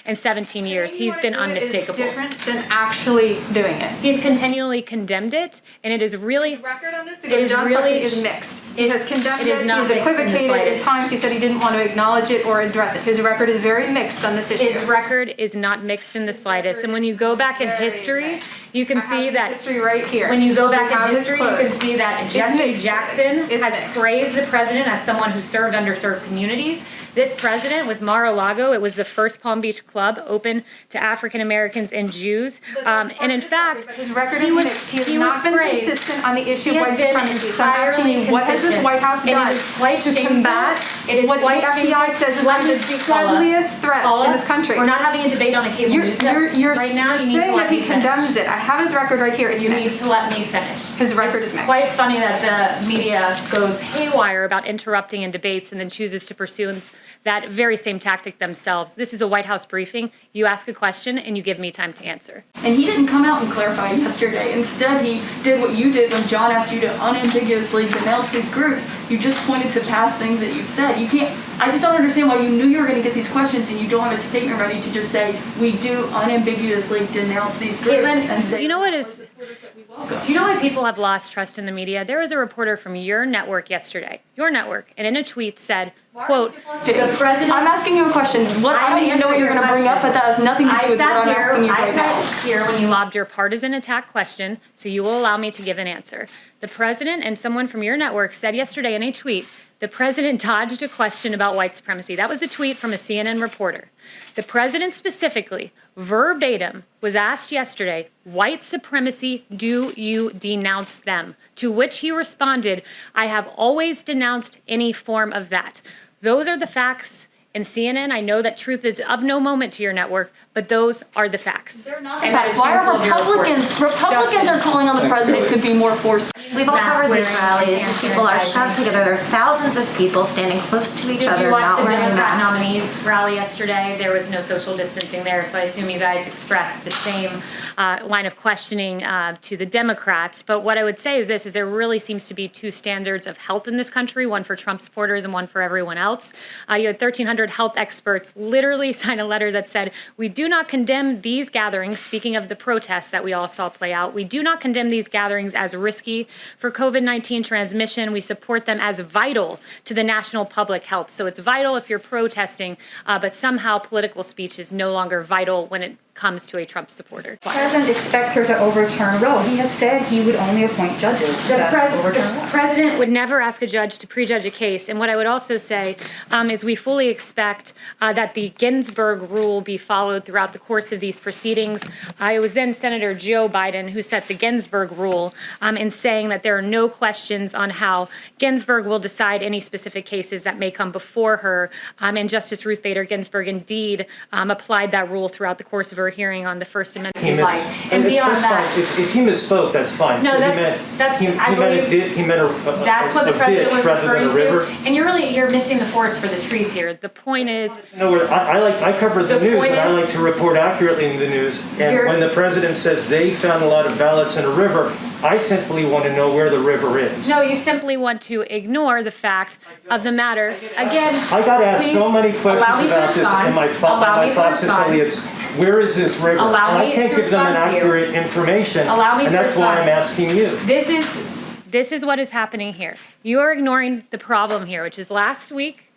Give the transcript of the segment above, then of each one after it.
in 17 years. He's been unmistakable. It's different than actually doing it. He's continually condemned it, and it is really... His record on this, to go to John's question, is mixed. He has condemned it, he's equivocated at times, he said he didn't want to acknowledge it or address it. His record is very mixed on this issue. His record is not mixed in the slightest, and when you go back in history, you can see that... history right here. When you go back in history, you can see that Jesse Jackson has praised the president as someone who served underserved communities. This president with Mar-a-Lago, it was the first Palm Beach club open to African Americans and Jews. And in fact, his record is mixed. He has not been consistent on the issue of white supremacy. So I'm asking you, what has this White House done to combat what the FBI says is one of the deadliest threats in this country? We're not having a debate on a cable news network right now. You're saying that he condemns it. I have his record right here. It's you mixed. need to let me finish. His record is mixed. It's quite funny that the media goes haywire about interrupting in debates and then chooses to pursue that very same tactic themselves. This is a White House briefing. You ask a question and you give me time to answer. And he didn't come out and clarify yesterday. Instead, he did what you did when John asked you to unambiguously denounce these groups. You just pointed to past things that you've said. You can't, I just don't understand why you knew you were going to get these questions and you don't have a statement ready to just say, we do unambiguously denounce these groups. Caitlin, you know what is... Do you know why people have lost trust in the media? There was a reporter from your network yesterday, and in a tweet said, quote, the president... I'm asking you a question. I don't even know what you're going to bring up, but that has nothing to do with what I'm asking you right now. I sat here when you lobbed your partisan attack question, so you will allow me to give an answer. The president and someone from your network said yesterday in a tweet, the president dodged a question about white supremacy. That was a tweet from a CNN reporter. The president specifically, verbatim, was asked yesterday, white supremacy, do you denounce them? To which he responded, I have always denounced any form of that. Those are the facts. And CNN, I know that truth is of no moment to your network, but those are the facts. They're not the facts. Why are Republicans are calling on the president to be more forceful? We've all covered these rallies. The people are shoved together. There are thousands of people standing close to each other. Did you watch not the wearing Democrat masks. nominees rally yesterday? There was no social distancing there, so I assume you guys expressed the same line of questioning to the Democrats. But what I would say is this, is there really seems to be two standards of health in this country, one for Trump supporters and one for everyone else. You had 1,300 health experts literally sign a letter that said, we do not condemn these gatherings, speaking of the protests that we all saw play out, we do not condemn these gatherings as risky for COVID-19 transmission. We support them as vital to the national public health. So it's vital if you're protesting, but somehow political speech is no longer vital when it comes to a Trump supporter. The president expect her to overturn Roe. He has said he would only appoint judges The that overturn Roe. president would never ask a judge to prejudge a case. And what I would also say is we fully expect that the Ginsburg rule be followed throughout the course of these proceedings. It was then Senator Joe Biden who set the Ginsburg rule in saying that there are no questions on how Ginsburg will decide any specific cases that may come before her. And Justice Ruth Bader Ginsburg indeed applied that rule throughout the course of her hearing on the First Amendment. And beyond that, if he misspoke, that's fine. No, so that's he meant that's what the president was referring to. And you're missing the forest for the trees here. The point is, I cover the news, and I like to report accurately in the news. And when the president says they found a lot of ballots in a river, I simply want to know where the river is. no, you simply want to ignore the fact of the matter. Again, I got asked so many questions about this, and my Fox affiliates. Where is this river? And I can't give them an accurate information, and that's why I'm asking you. This is what is happening here. You are ignoring the problem here, which is last week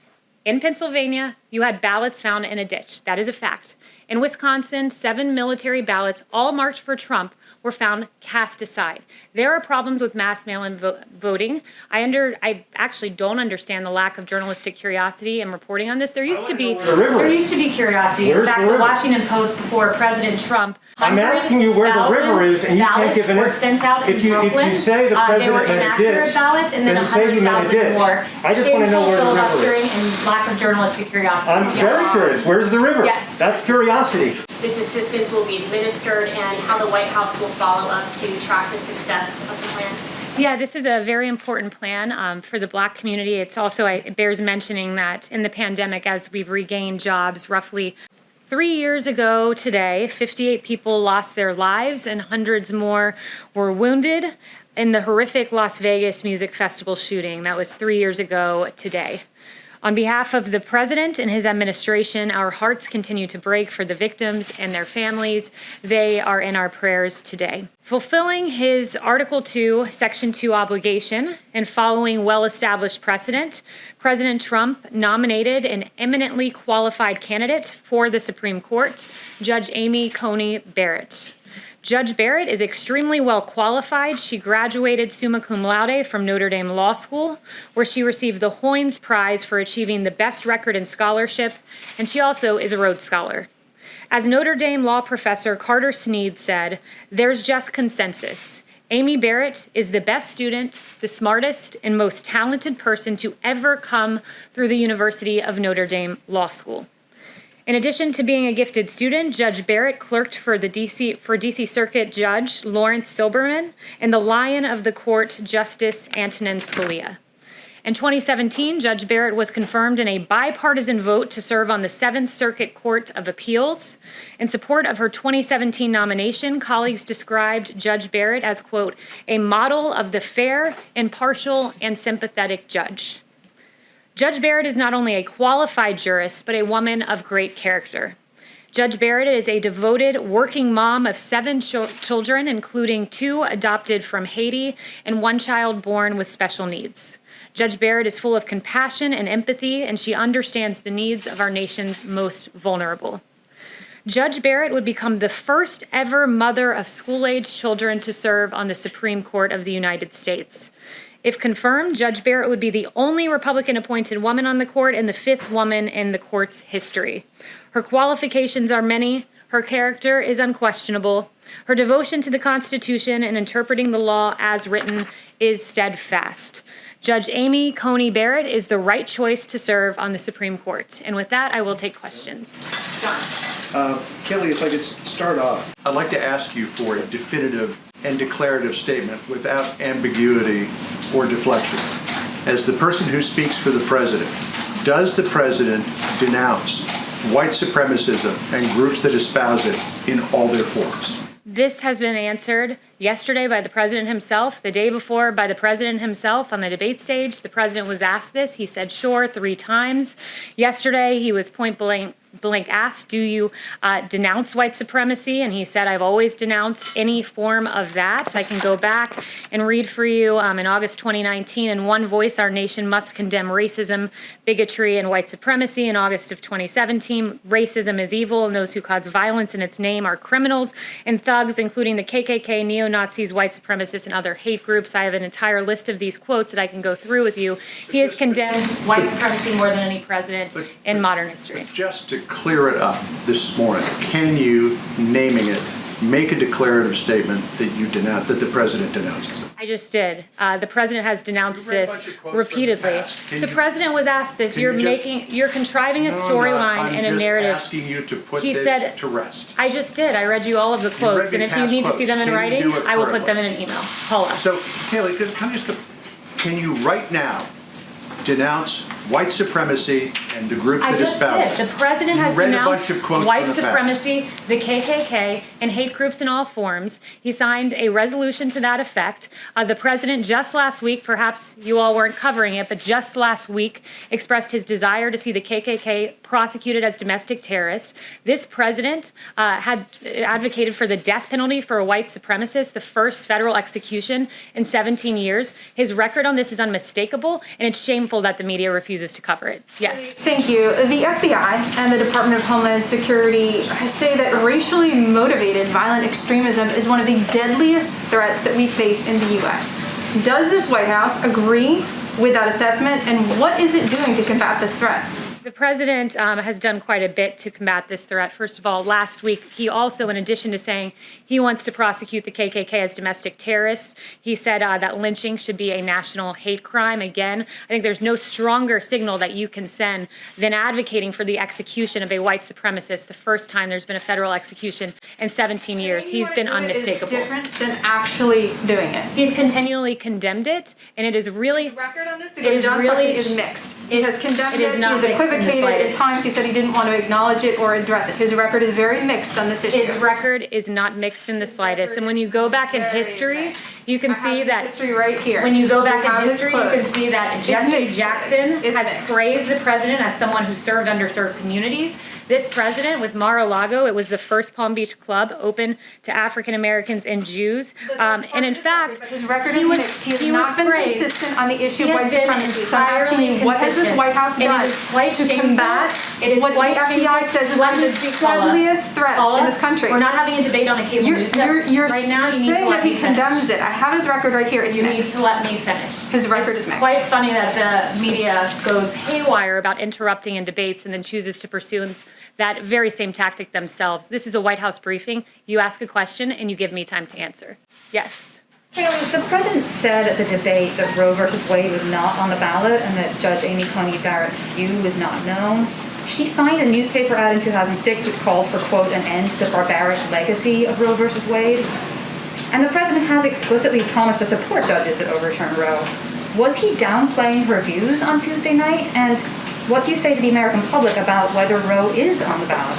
in Pennsylvania, you had ballots found in a ditch. That is a fact. In Wisconsin, 7 military ballots, all marked for Trump, were found cast aside. There are problems with mass mail-in voting. I actually don't understand the lack of journalistic curiosity and reporting on this. There used to be curiosity. In fact, the Washington Post before President Trump. I'm asking you where the river is, and you can't give an answer. Sent out if you say the president meant it did, ballots, and then say he meant it did. I just want to know where the river is. And lack of journalistic curiosity. I'm very curious. Where's the river? Yes. That's curiosity. This assistance will be administered and how the White House will follow up to track the success of the plan. Yeah, this is a very important plan for the Black community. It's also, it bears mentioning that in the pandemic, as we've regained jobs, roughly 3 years ago today, 58 people lost their lives and hundreds more were wounded in the horrific Las Vegas Music Festival shooting. That was 3 years ago today. On behalf of the President and his administration, our hearts continue to break for the victims and their families. They are in our prayers today. Fulfilling his Article 2, Section 2 obligation and following well-established precedent, President Trump nominated an eminently qualified candidate for the Supreme Court, Judge Amy Coney Barrett. Judge Barrett is extremely well qualified. She graduated summa cum laude from Notre Dame Law School, where she received the Hoynes Prize for achieving the best record in scholarship, and she also is a Rhodes Scholar. As Notre Dame law professor Carter Sneed said, "There's just consensus. Amy Barrett is the best student, the smartest, and most talented person to ever come through the University of Notre Dame Law School." In addition to being a gifted student, Judge Barrett clerked for DC Circuit Judge Lawrence Silberman and the Lion of the Court, Justice Antonin Scalia. In 2017, Judge Barrett was confirmed in a bipartisan vote to serve on the Seventh Circuit Court of Appeals. In support of her 2017 nomination, colleagues described Judge Barrett as, quote, "a model of the fair, impartial, and sympathetic judge." Judge Barrett is not only a qualified jurist, but a woman of great character. Judge Barrett is a devoted working mom of 7 children, including 2 adopted from Haiti and 1 child born with special needs. Judge Barrett is full of compassion and empathy, and she understands the needs of our nation's most vulnerable. Judge Barrett would become the first ever mother of school-aged children to serve on the Supreme Court of the United States. If confirmed, Judge Barrett would be the only Republican-appointed woman on the court and the 5th woman in the court's history. Her qualifications are many. Her character is unquestionable. Her devotion to the Constitution and interpreting the law as written is steadfast. Judge Amy Coney Barrett is the right choice to serve on the Supreme Court. And with that, I will take questions. John. Kayleigh, if I could start off, I'd like to ask you for a definitive and declarative statement without ambiguity or deflection. As the person who speaks for the president, does the president denounce white supremacism and groups that espouse it in all their forms? This has been answered yesterday by the president himself, the day before by the president himself on the debate stage. The president was asked this. He said, sure, 3 times. Yesterday, he was point blank asked, do you denounce white supremacy? And he said, I've always denounced any form of that. I can go back and read for you in August 2019, in one voice, our nation must condemn racism, bigotry, and white supremacy. In August of 2017, racism is evil, and those who cause violence in its name are criminals and thugs, including the KKK, neo-Nazis, white supremacists, and other hate groups. I have an entire list of these quotes that I can go through with you. He has condemned white supremacy more than any president in modern history. Just to clear it up this morning, can you, naming it, make a declarative statement that you denounce, that the president denounces it? I just did. The president has denounced this repeatedly. The president was asked this. You're contriving a storyline and a narrative. I'm just asking you to put this to rest. I just did. I read you all of the quotes, and if you need to see them in writing, I will put them in an email. Paula. So, Kayleigh, can you right now denounce white supremacy and the groups that espouse it? I just did. The president has denounced white supremacy, the KKK, and hate groups in all forms. He signed a resolution to that effect. The president just last week, perhaps you all weren't covering it, but just last week expressed his desire to see the KKK prosecuted as domestic terrorists. This president had advocated for the death penalty for a white supremacist, the first federal execution in 17 years. His record on this is unmistakable, and it's shameful that the media refuses to cover it. Yes. Thank you. The FBI and the Department of Homeland Security say that racially motivated violent extremism is one of the deadliest threats that we face in the U.S. Does this White House agree with that assessment, and what is it doing to combat this threat? The president has done quite a bit to combat this threat. First of all, last week, he also, in addition to saying he wants to prosecute the KKK as domestic terrorists, he said that lynching should be a national hate crime. Again, I think there's no stronger signal that you can send than advocating for the execution of a white supremacist the first time there's been a federal execution in 17 years. He's been unmistakable. Is different than actually doing it. He's continually condemned it, and it is really... The record on this, to go to John's question, is mixed. He has condemned It is it, not he's mixed in the equivocated, at slightest. times he said he didn't want to acknowledge it or address it. His record is very mixed on this issue. His record is not mixed in the slightest. And when you go back in Very history, mixed. you can I have see his that history right here. when you go back I have in his history, you can quotes. see that Jesse mixed. Jackson It's has mixed. praised the president as someone who served underserved communities. This president with Mar-a-Lago, it was the first Palm Beach club open to African Americans and Jews. And in fact, But his record he is was- mixed. He has he not was been praised. consistent on the issue He of has white been supremacy. So I'm asking you, entirely what has this consistent. White House And it done is quite to shameful. combat It is what the quite FBI shameful. says is Let one me of the speak, Paula. deadliest threats Paula, in this country? We're not having a debate on a cable You're, news you're, network. you're, Right now, you're you need to saying let that he me finish. condemns it. I have his record right here. It's You need mixed. to let me finish. His record It's is mixed. quite funny that the media goes haywire about interrupting in debates and then chooses to pursue that very same tactic themselves. This is a White House briefing. You ask a question and you give me time to answer. Yes. Kayleigh, the president said at the debate that Roe versus Wade was not on the ballot and that Judge Amy Coney Barrett's view was not known. She signed a newspaper ad in 2006 which called for, quote, an end to the barbaric legacy of Roe versus Wade. And the president has explicitly promised to support judges that overturn Roe. Was he downplaying her views on Tuesday night? And what do you say to the American public about whether Roe is on the ballot?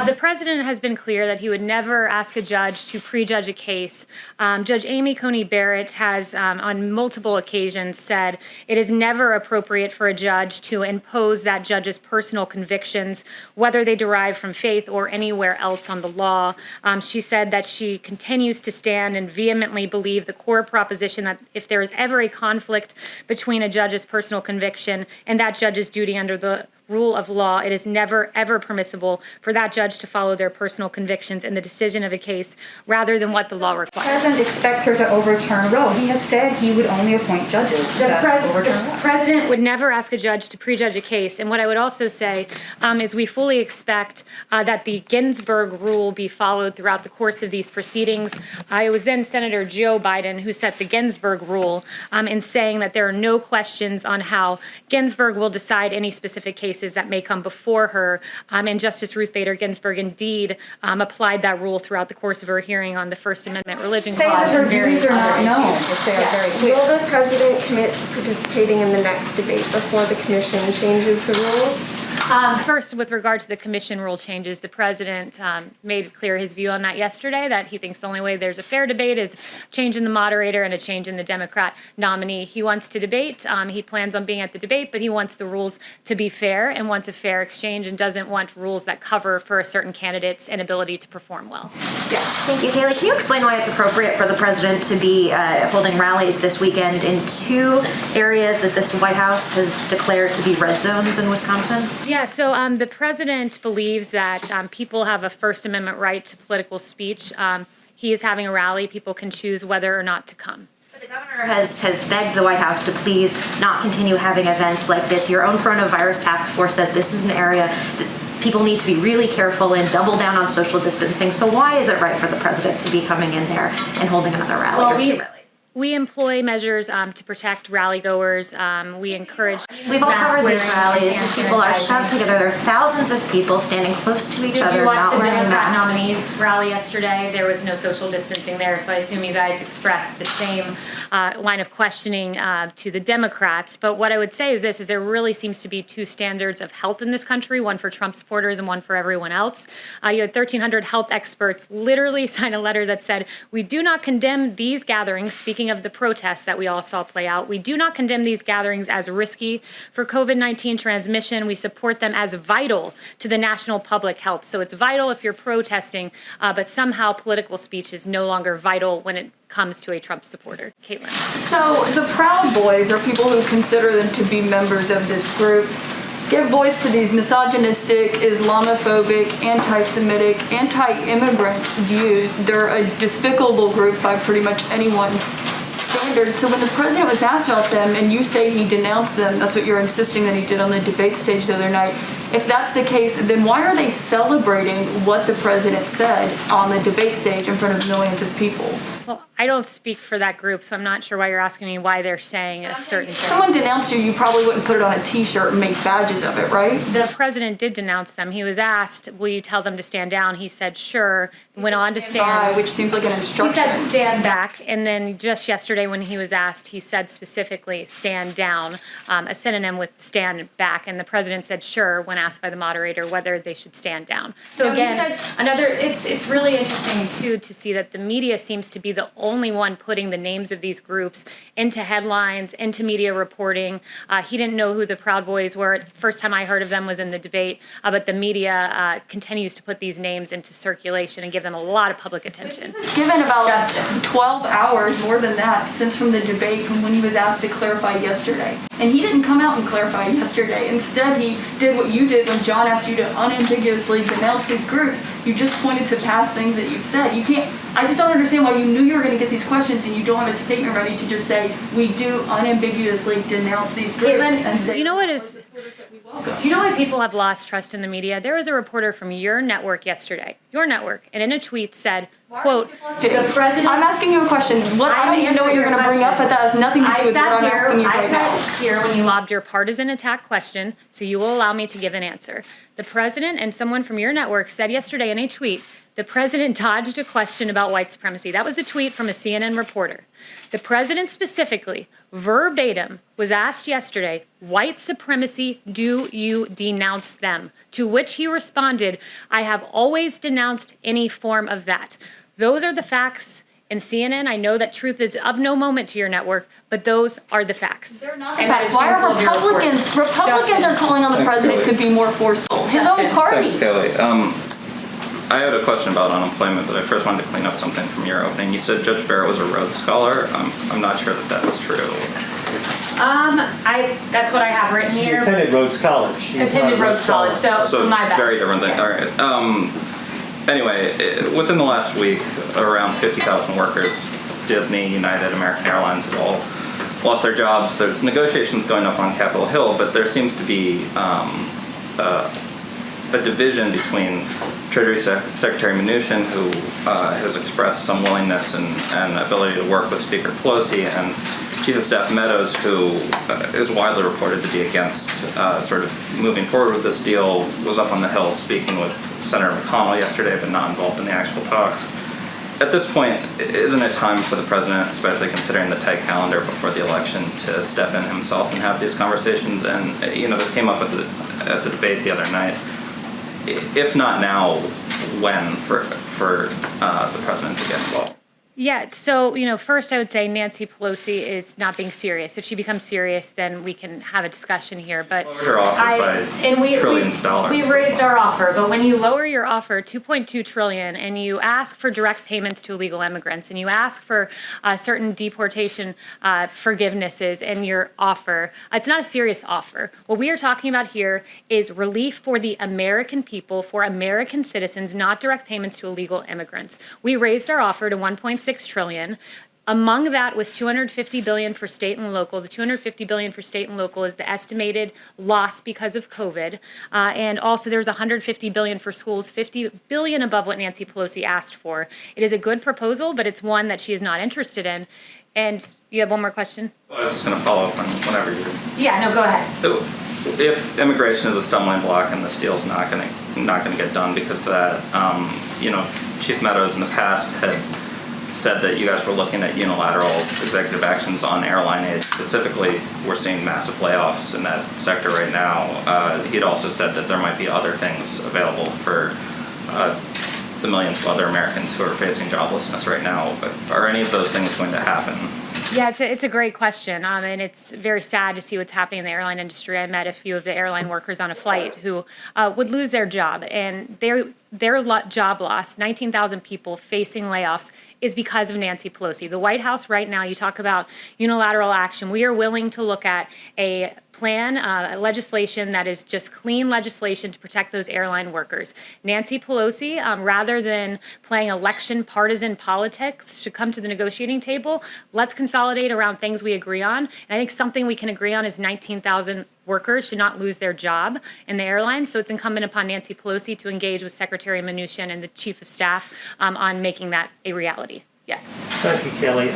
The president has been clear that he would never ask a judge to prejudge a case. Judge Amy Coney Barrett has, on multiple occasions, said it is never appropriate for a judge to impose that judge's personal convictions, whether they derive from faith or anywhere else on the law. She said that she continues to stand and vehemently believe the core proposition that if there is ever a conflict between a judge's personal conviction and that judge's duty under the rule of law, it is never, ever permissible for that judge to follow their personal convictions in the decision of a case rather than what the law The requires. president expect her to overturn Roe. He has said he would only appoint judges that overturn Roe. The president would never ask a judge to prejudge a case. And what I would also say is we fully expect that the Ginsburg rule be followed throughout the course of these proceedings. It was then Senator Joe Biden who set the Ginsburg rule in saying that there are no questions on how Ginsburg will decide any specific cases that may come before her. And Justice Ruth Bader Ginsburg indeed applied that rule throughout the course of her hearing on the First Amendment religion Say clause that her and various views are not other known, issues. which they are very clear. Will the president commit to participating in the next debate before the commission changes the rules? First, with regard to the commission rule changes, the president made clear his view on that yesterday, that he thinks the only way there's a fair debate is change in the moderator and a change in the Democrat nominee. He wants to debate. He plans on being at the debate, but he wants the rules to be fair and wants a fair exchange and doesn't want rules that cover for a certain candidate's inability to perform well. Thank you, Kayleigh. Can you explain why it's appropriate for the president to be holding rallies this weekend in two areas that this White House has declared to be red zones in Wisconsin? Yeah, so the president believes that people have a First Amendment right to political speech. He is having a rally. People can choose whether or not to come. The governor has begged the White House to please not continue having events like this. Your own coronavirus task force says this is an area that people need to be really careful and double down on social distancing. So why is it right for the president to be coming in there and holding another rally or two rallies? We employ measures to protect rally goers. We encourage. We've all mask covered these wearing, rallies. hand These people are sanitizing. shoved together. There are thousands of people standing close to each Did other, you watch not the wearing Democrat masks. nominees rally yesterday? There was no social distancing there, so I assume you guys expressed the same line of questioning to the Democrats. But what I would say is this: is there really seems to be two standards of health in this country, one for Trump supporters and one for everyone else. You had 1,300 health experts literally sign a letter that said, "We do not condemn these gatherings." Speaking of the protests that we all saw play out, we do not condemn these gatherings as risky for COVID-19 transmission. We support them as vital to the national public health. So it's vital if you're protesting, but somehow political speech is no longer vital when it comes to a Trump supporter. Caitlin. So the Proud Boys, or people who consider them to be members of this group, give voice to these misogynistic, Islamophobic, anti-Semitic, anti-immigrant views. They're a despicable group by pretty much anyone's standards. So when the president was asked about them, and you say he denounced them, that's what you're insisting that he did on the debate stage the other night. If that's the case, then why are they celebrating what the president said on the debate stage in front of millions of people? Well, I don't speak for that group, so I'm not sure why you're asking me why they're saying a certain If thing. someone denounced you, you probably wouldn't put it on a t-shirt and make badges of it, right? The president did denounce them. He was asked, will you tell them to stand down? He said, sure, went on to stand. Which seems like an He instruction. said stand back, and then just yesterday when he was asked, he said specifically stand down, a synonym with stand back, and the president said sure when asked by the moderator whether they should stand down. So No, he again, said- it's really interesting too to see that the media seems to be the only one putting the names of these groups into headlines, into media reporting. He didn't know who the Proud Boys were. The first time I heard of them was in the debate, but the media continues to put these names into circulation and give them a lot of public attention. Given about Justin. 12 hours, more than that, since from the debate from when he was asked to clarify yesterday. And he didn't come out and clarify yesterday. Instead, he did what you did when John asked you to unambiguously denounce these groups. You just pointed to past things that you've said. You can't, I just don't understand why you knew you were going to get these questions and you don't have a statement ready to just say, we do unambiguously denounce these groups. Caitlin, And they you know what are is- reporters that we welcome. Do you know why people have lost trust in the media? There was a reporter from your network yesterday, and in a tweet said, quote, the president. I'm asking you a question. I don't even know what you're going to bring up, but that has nothing to do with what I'm asking you right now. I sat here when you lobbed your partisan attack question, so you will allow me to give an answer. The president and someone from your network said yesterday in a tweet, the president dodged a question about white supremacy. That was a tweet from a CNN reporter. The president specifically, verbatim, was asked yesterday, white supremacy, do you denounce them? To which he responded, I have always denounced any form of that. Those are the facts. In CNN, I know that truth is of no moment to your network, but those are the facts. They're not the facts. Why are Republicans are calling on the Thanks, president Kayleigh. to be more forceful? His Justin. own party. Thanks, Kayleigh. I had a question about unemployment, but I first wanted to clean up something from your opening. You said Judge Barrett was a Rhodes Scholar. I'm not sure that that's true. That's what I have written She here. attended Rhodes College. She was not a Attended Rhodes College, so So my bad. very different thing. Yes. All right. Anyway, within the last week, around 50,000 workers, Disney, United, American Airlines have all lost their jobs. There's negotiations going up on Capitol Hill, but there seems to be a division between Treasury Secretary Mnuchin, who has expressed some willingness and ability to work with Speaker Pelosi, and Chief of Staff Meadows, who is widely reported to be against sort of moving forward with this deal, was up on the Hill speaking with Senator McConnell yesterday, but not involved in the actual talks. At this point, isn't it time for the president, especially considering the tight calendar before the election, to step in himself and have these conversations? And this came up at the debate the other night. If not now, when for the president to get involved? Yeah, so, first I would say Nancy Pelosi is not being serious. If she becomes serious, then we can have a discussion here. But Lowered her offer by trillions of dollars. We've raised our offer, but when you lower your offer $2.2 trillion and you ask for direct payments to illegal immigrants and you ask for certain deportation forgivenesses in your offer, it's not a serious offer. What we are talking about here is relief for the American people, for American citizens, not direct payments to illegal immigrants. We raised our offer to $1.6 trillion. Among that was $250 billion for state and local. The $250 billion for state and local is the estimated loss because of COVID. And also there's $150 billion for schools, $50 billion above what Nancy Pelosi asked for. It is a good proposal, but it's one that she is not interested in. And you have one more question? Well, I was just going to follow up on whenever you. Yeah, no, go ahead. If immigration is a stumbling block and this deal's not going to get done because of that, Chief Meadows in the past had said that you guys were looking at unilateral executive actions on airline aid. Specifically, we're seeing massive layoffs in that sector right now. He'd also said that there might be other things available for the millions of other Americans who are facing joblessness right now. Are any of those things going to happen? Yeah, it's a great question, and it's very sad to see what's happening in the airline industry. I met a few of the airline workers on a flight who would lose their job, and their job loss, 19,000 people facing layoffs, is because of Nancy Pelosi. The White House right now, you talk about unilateral action. We are willing to look at a plan, legislation that is just clean legislation to protect those airline workers. Nancy Pelosi, rather than playing election partisan politics, should come to the negotiating table. Let's consolidate around things we agree on. And I think something we can agree on is 19,000 workers should not lose their job in the airlines. So it's incumbent upon Nancy Pelosi to engage with Secretary Mnuchin and the Chief of Staff on making that a reality. Yes. Thank you, Kayleigh.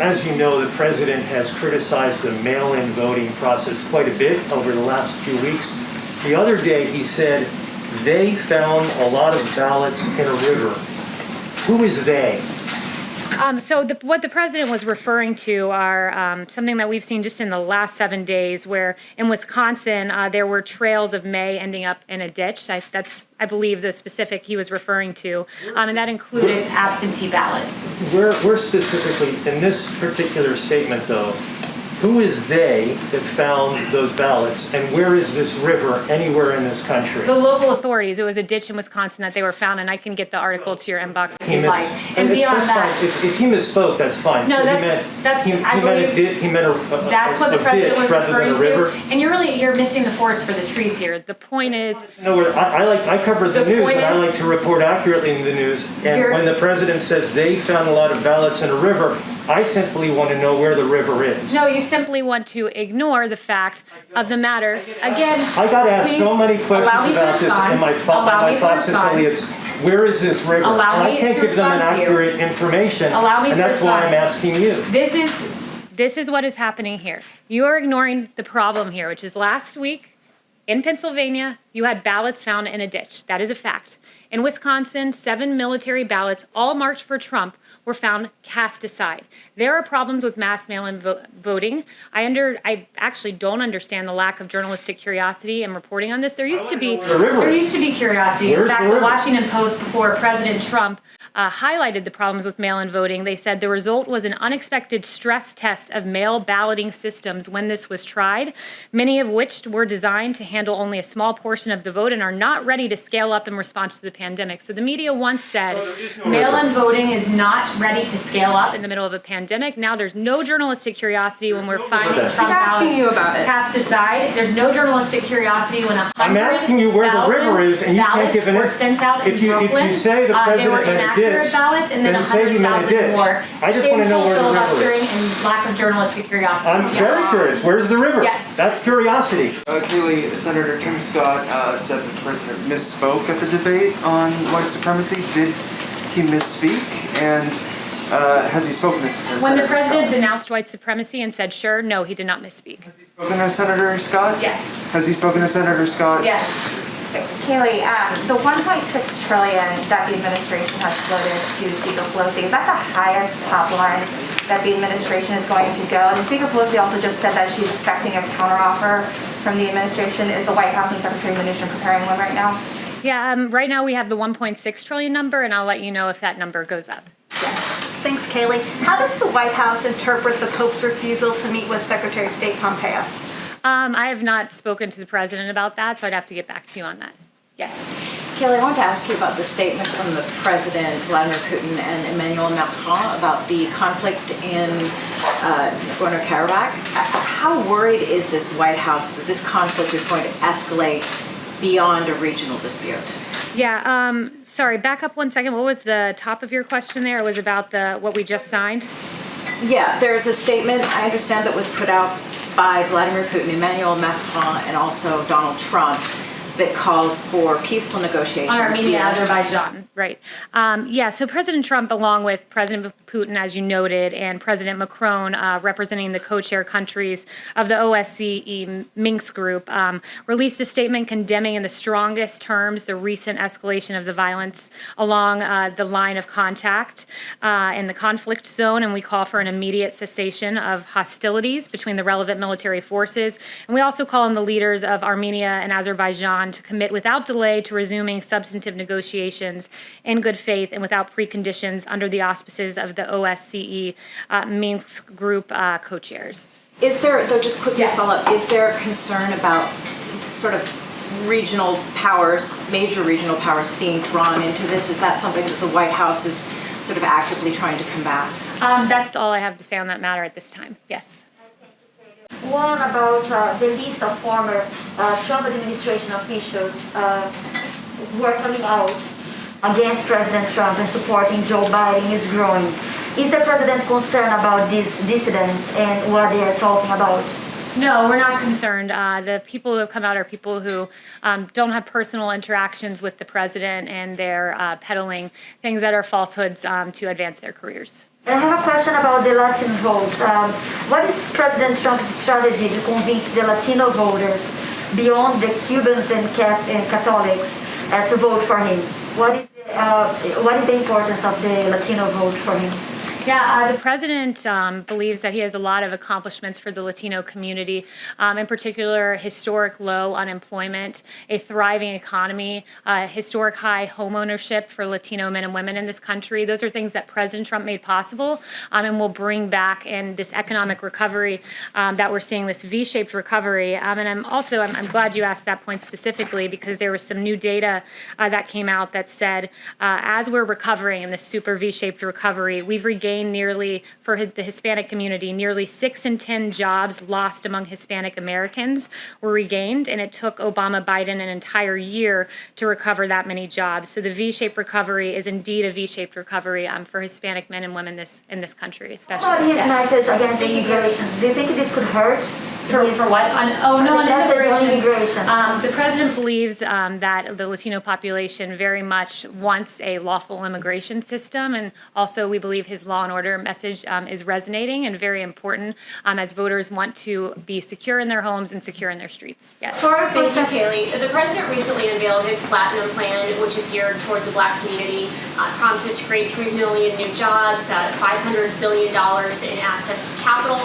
As you know, the president has criticized the mail-in voting process quite a bit over the last few weeks. The other day, he said they found a lot of ballots in a river. Who is they? What the president was referring to are something that we've seen just in the last 7 days, where in Wisconsin there were trails of May ending up in a ditch. That's, I believe, the specific he was referring to, and that included absentee ballots. We're specifically, in this particular statement, though, who is they that found those ballots, and where is this river anywhere in this country? The local authorities. It was a ditch in Wisconsin that they were found, and I can get the article to your inbox if you'd like. And beyond that, if he misspoke, that's fine. No, So I believe he meant a that's what the president ditch was rather than referring a river. to. And you're missing the forest for the trees here. The point is, No, I cover the The news, point and I is- like to report accurately in the news. And You're- when the president says they found a lot of ballots in a river, I simply want to know where the river is. no, you simply want to ignore the fact of the matter. Again, I got asked so please many questions allow me to about this respond. and my Allow me to Fox respond. affiliates. Where is this river? Allow And I me can't to give them an respond to you. accurate information. Allow me and to that's why respond. I'm asking you. This is what is happening here. You are ignoring the problem here, which is last week in Pennsylvania, you had ballots found in a ditch. That is a fact. In Wisconsin, 7 military ballots, all marked for Trump, were found cast aside. There are problems with mass mail-in voting. I actually don't understand the lack of journalistic curiosity and reporting on this. There used to be curiosity. In Where's fact, the the river? Washington Post, before President Trump highlighted the problems with mail-in voting, they said the result was an unexpected stress test of mail balloting systems when this was tried, many of which were designed to handle only a small portion of the vote and are not ready to scale up in response to the pandemic. So the media once said mail-in voting is not ready to scale up in the middle of a pandemic. Now there's no journalistic curiosity when we're finding Trump He's asking ballots you about it. cast aside. There's no journalistic curiosity when 100,000 I'm asking you where the river is, and you can't give an were answer. sent out in If you Brooklyn. say the They were president meant a inaccurate ditch, ballots, and then then say he meant a 100,000 ditch. more. I just want to know where the river is. Filibustering and lack of journalistic curiosity. I'm very curious. Where's the river? Yes. That's curiosity. Kayleigh, Senator Tim Scott said the president misspoke at the debate on white supremacy. Did he misspeak? And has he spoken to Senator When the president Scott? denounced white supremacy and said, sure, no, he did not misspeak. Has he spoken to Senator Scott? Yes. Has he spoken to Senator Scott? Yes. Kayleigh, the 1.6 trillion that the administration has floated to Speaker Pelosi, is that the highest top line that the administration is going to go? And Speaker Pelosi also just said that she's expecting a counteroffer from the administration. Is the White House and Secretary Mnuchin preparing one right now? Yeah, right now we have the 1.6 trillion number, and I'll let you know if that number goes up. Thanks, Kayleigh. How does the White House interpret the Pope's refusal to meet with Secretary of State Pompeo? I have not spoken to the president about that, so I'd have to get back to you on that. Yes. Kayleigh, I want to ask you about the statement from the President, Vladimir Putin, and Emmanuel Macron about the conflict in Nagorno-Karabakh. How worried is this White House that this conflict is going to escalate beyond a regional dispute? Yeah, sorry, back up 1 second. What was the top of your question there? It was about what we just signed? Yeah, there's a statement, I understand, that was put out by Vladimir Putin, Emmanuel Macron, and also Donald Trump that calls for peaceful negotiations. On Armenia, Azerbaijan, right. So President Trump, along with President Putin, as you noted, and President Macron, representing the co-chair countries of the OSCE Minsk group, released a statement condemning in the strongest terms the recent escalation of the violence along the line of contact in the conflict zone, and we call for an immediate cessation of hostilities between the relevant military forces. And we also call on the leaders of Armenia and Azerbaijan to commit without delay to resuming substantive negotiations in good faith and without preconditions under the auspices of the OSCE Minsk group co-chairs. Is there, though, just quickly Yes. follow up, is there concern about sort of regional powers, major regional powers being drawn into this? Is that something that the White House is sort of actively trying to combat? That's all I have to say on that matter at this time. Yes. One about the list of former Trump administration officials who are coming out against President Trump and supporting Joe Biden is growing. Is the president concerned about these dissidents and what they are talking about? No, we're not concerned. The people who have come out are people who don't have personal interactions with the president, and they're peddling things that are falsehoods to advance their careers. I have a question about the Latin vote. What is President Trump's strategy to convince the Latino voters beyond the Cubans and Catholics to vote for him? What is the importance of the Latino vote for him? Yeah, the president believes that he has a lot of accomplishments for the Latino community, in particular, historic low unemployment, a thriving economy, historic high home ownership for Latino men and women in this country. Those are things that President Trump made possible and will bring back in this economic recovery that we're seeing, this V-shaped recovery. And I'm glad you asked that point specifically, because there was some new data that came out that said as we're recovering in this super V-shaped recovery, we've regained nearly, for the Hispanic community, nearly 6 in 10 jobs lost among Hispanic Americans were regained, and it took Obama-Biden an entire year to recover that many jobs. So the V-shaped recovery is indeed a V-shaped recovery for Hispanic men and women in this country, especially. What about his message against immigration? Do you think this could hurt? For what? On immigration. The president believes that the Latino population very much wants a lawful immigration system, and also we believe his law and order message is resonating and very important as voters want to be secure in their homes and secure in their streets. Yes. Thank you, Kayleigh. The president recently unveiled his Platinum Plan, which is geared toward the Black community. Promises to create 3 million new jobs, $500 billion in access to capital.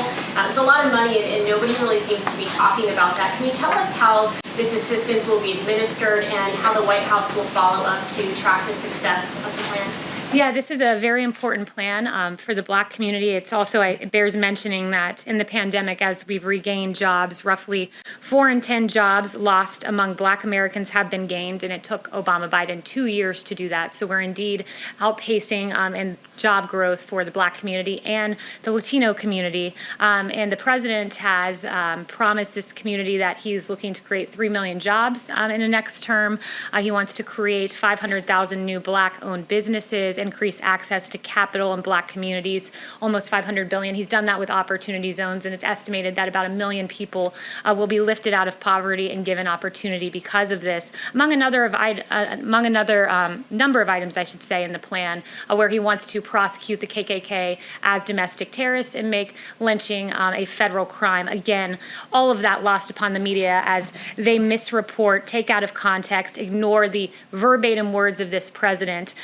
It's a lot of money, and nobody really seems to be talking about that. Can you tell us how this assistance will be administered and how the White House will follow up to track the success of the plan? Yeah, this is a very important plan for the Black community. It's also, it bears mentioning that in the pandemic, as we've regained jobs, roughly 4 in 10 jobs lost among Black Americans have been gained, and it took Obama-Biden 2 years to do that. So we're indeed outpacing in job growth for the Black community and the Latino community. And the president has promised this community that he's looking to create 3 million jobs in the next term. He wants to create 500,000 new Black-owned businesses, increase access to capital in Black communities, almost $500 billion. He's done that with opportunity zones, and it's estimated that about 1 million people will be lifted out of poverty and given opportunity because of this, among another number of items, I should say, in the plan, where he wants to prosecute the KKK as domestic terrorists and make lynching a federal crime. Again, all of that lost upon the media as they misreport, take out of context, ignore the verbatim words of this president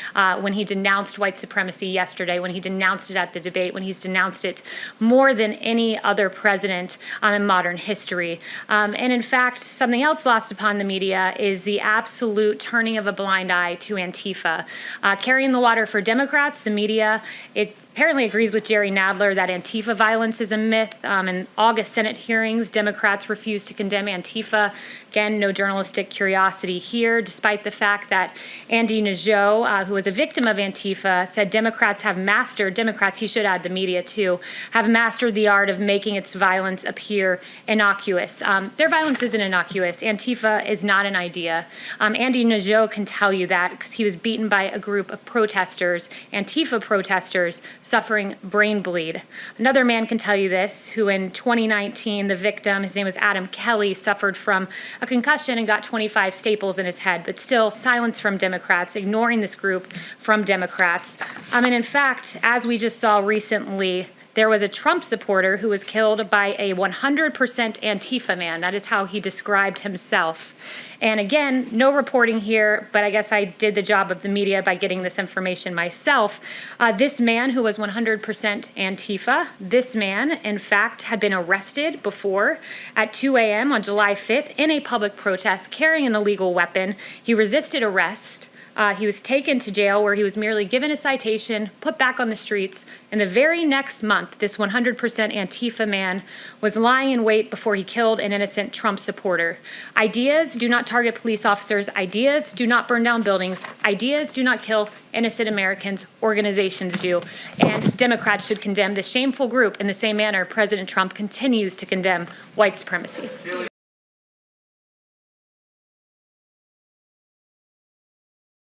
when he denounced white supremacy yesterday, when he denounced it at the debate, when he's denounced it more than any other president in modern history. And in fact, something else lost upon the media is the absolute turning of a blind eye to Antifa. Carrying the water for Democrats, the media, it apparently agrees with Jerry Nadler that Antifa violence is a myth. In August Senate hearings, Democrats refused to condemn Antifa. Again, no journalistic curiosity here, despite the fact that Andy Nadeau, who was a victim of Antifa, said Democrats, he should add the media too, have mastered the art of making its violence appear innocuous. Their violence isn't innocuous. Antifa is not an idea. Andy Nadeau can tell you that because he was beaten by a group of protesters, Antifa protesters, suffering brain bleed. Another man can tell you this, who in 2019, the victim, his name was Adam Kelly, suffered from a concussion and got 25 staples in his head, but still silence from Democrats, ignoring this group from Democrats. And in fact, as we just saw recently, there was a Trump supporter who was killed by a 100% Antifa man. That is how he described himself. And again, no reporting here, but I guess I did the job of the media by getting this information myself. This man who was 100% Antifa, this man, in fact, had been arrested before at 2 a.m. on July 5th in a public protest carrying an illegal weapon. He resisted arrest. He was taken to jail where he was merely given a citation, put back on the streets, and the very next month, this 100% Antifa man was lying in wait before he killed an innocent Trump supporter. Ideas do not target police officers. Ideas do not burn down buildings. Ideas do not kill innocent Americans. Organizations do. And Democrats should condemn this shameful group in the same manner President Trump continues to condemn white supremacy.